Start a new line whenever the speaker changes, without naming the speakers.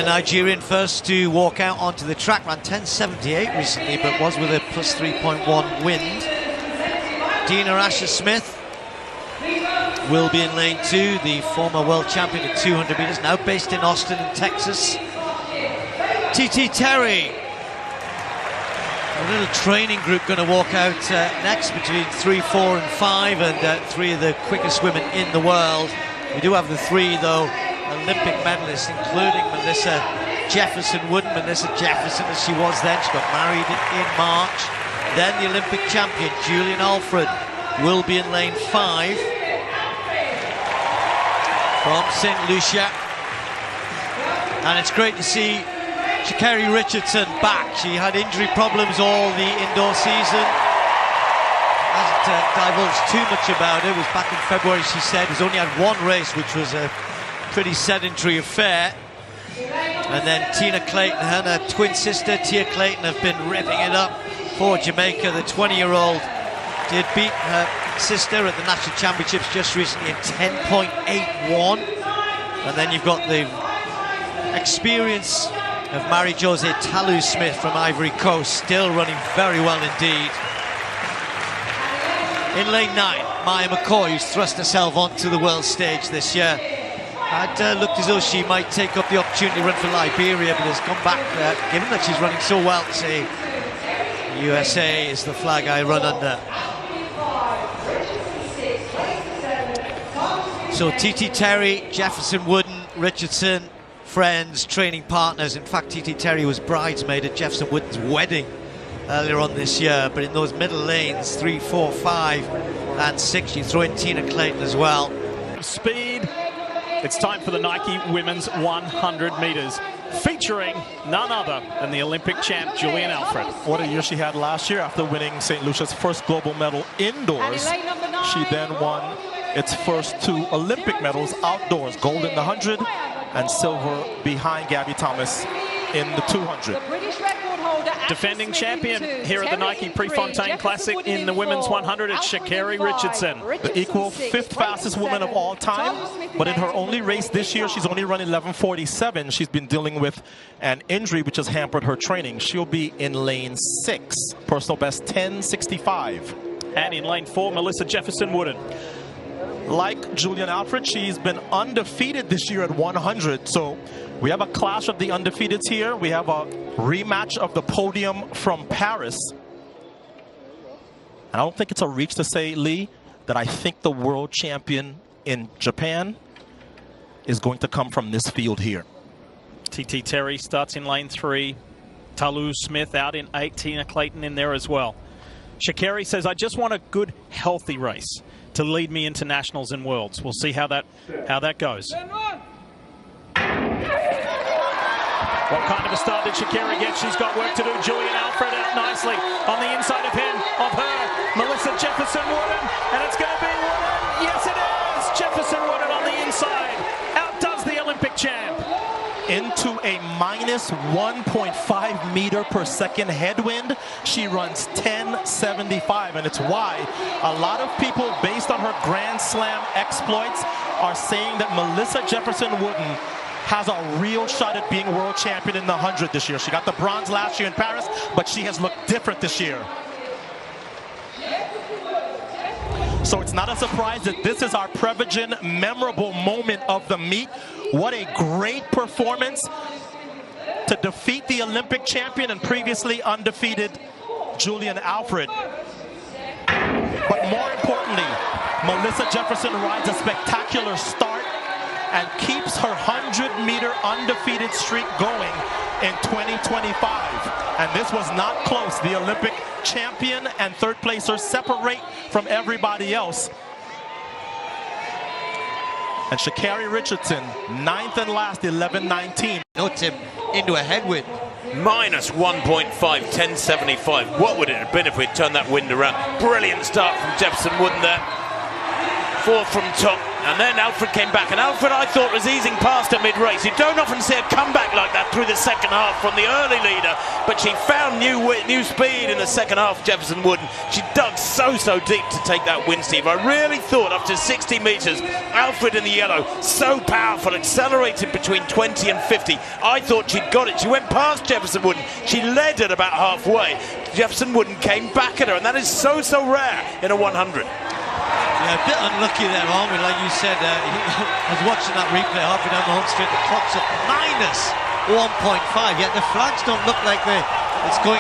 The Nigerian first to walk out onto the track, ran 10.78 recently, but was with a plus 3.1 wind. Dina Asher-Smith will be in lane 2, the former world champion at 200 meters, now based in Austin in Texas. TT Terry, a little training group going to walk out next between 3, 4 and 5, and 3 of the quickest women in the world. We do have the 3 though Olympic medalists, including Melissa Jefferson-Wooden. Melissa Jefferson, as she was then, she got married in March. Then the Olympic champion Julian Alfred will be in lane 5 from St. Lucia, and it's great to see Sha'Carri Richardson back. She had injury problems all the indoor season. Hasn't divulged too much about it. It was back in February, she said. Has only had 1 race, which was a pretty sedentary affair. And then Tina Clayton and her twin sister Tia Clayton have been ripping it up for Jamaica. The 20-year-old did beat her sister at the National Championships just recently in 10.81. And then you've got the experience of Mary-Jose Talu-Smith from Ivory Coast, still running very well indeed. In lane 9, Maya McCoy, who's thrust herself onto the world stage this year, had looked as though she might take up the opportunity to run for Liberia, but has come back, given that she's running so well, to say USA is the flag I run under. So TT Terry, Jefferson-Wooden, Richardson, friends, training partners. In fact, TT Terry was bridesmaid at Jefferson-Wooden's wedding earlier on this year. But in those middle lanes, 3, 4, 5 and 6, you throw in Tina Clayton as well.
Speed. It's time for the Nike Women's 100 meters, featuring none other than the Olympic champ Julian Alfred.
What a year she had last year after winning St. Lucia's first global medal indoors. She then won its first 2 Olympic medals outdoors, gold in the 100 and silver behind Gabby Thomas in the 200.
Defending champion here at the Nike Prefontaine Classic in the women's 100, it's Sha'Carri Richardson.
The equal 5th fastest woman of all time, but in her only race this year, she's only run 11:47. She's been dealing with an injury which has hampered her training. She'll be in lane 6, personal best 10:65.
And in lane 4, Melissa Jefferson-Wooden.
Like Julian Alfred, she's been undefeated this year at 100. So we have a clash of the undefeateds here. We have a rematch of the podium from Paris. And I don't think it's a reach to say, Lee, that I think the world champion in Japan is going to come from this field here.
TT Terry starts in lane 3. Talu-Smith out in 8. Tina Clayton in there as well. Sha'Carri says, I just want a good, healthy race to lead me into nationals and worlds. We'll see how that goes. What kind of a start did Sha'Carri get? She's got work to do. Julian Alfred out nicely on the inside of her, Melissa Jefferson-Wooden, and it's going to be Wooden. Yes, it is. Jefferson-Wooden on the inside outdoes the Olympic champ.
Into a minus 1.5 meter per second headwind, she runs 10.75, and it's why a lot of people, based on her Grand Slam exploits, are saying that Melissa Jefferson-Wooden has a real shot at being world champion in the 100 this year. She got the bronze last year in Paris, but she has looked different this year. So it's not a surprise that this is our Prevagen memorable moment of the meet. What a great performance to defeat the Olympic champion and previously undefeated Julian Alfred. But more importantly, Melissa Jefferson rides a spectacular start and keeps her 100-meter undefeated streak going in 2025. And this was not close. The Olympic champion and third placer separate from everybody else. And Sha'Carri Richardson, 9th and last, 11.19.
Note him into a headwind.
Minus 1.5, 10.75. What would it have been if we'd turned that wind around? Brilliant start from Jefferson-Wooden there. 4 from top. And then Alfred came back, and Alfred, I thought, was easing past her mid-race. You don't often see a comeback like that through the second half from the early leader, but she found new speed in the second half, Jefferson-Wooden. She dug so deep to take that win, Steve. I really thought after 60 metres, Alfred in the yellow, so powerful, accelerated between 20 and 50. I thought she'd got it. She went past Jefferson Wooden. She led at about halfway. Jefferson Wooden came back at her, and that is so rare in a 100.
Yeah, a bit unlucky there, aren't we? Like you said, I was watching that replay halfway down the home straight. The clock's at -1.5, yet the flags don't look like it's going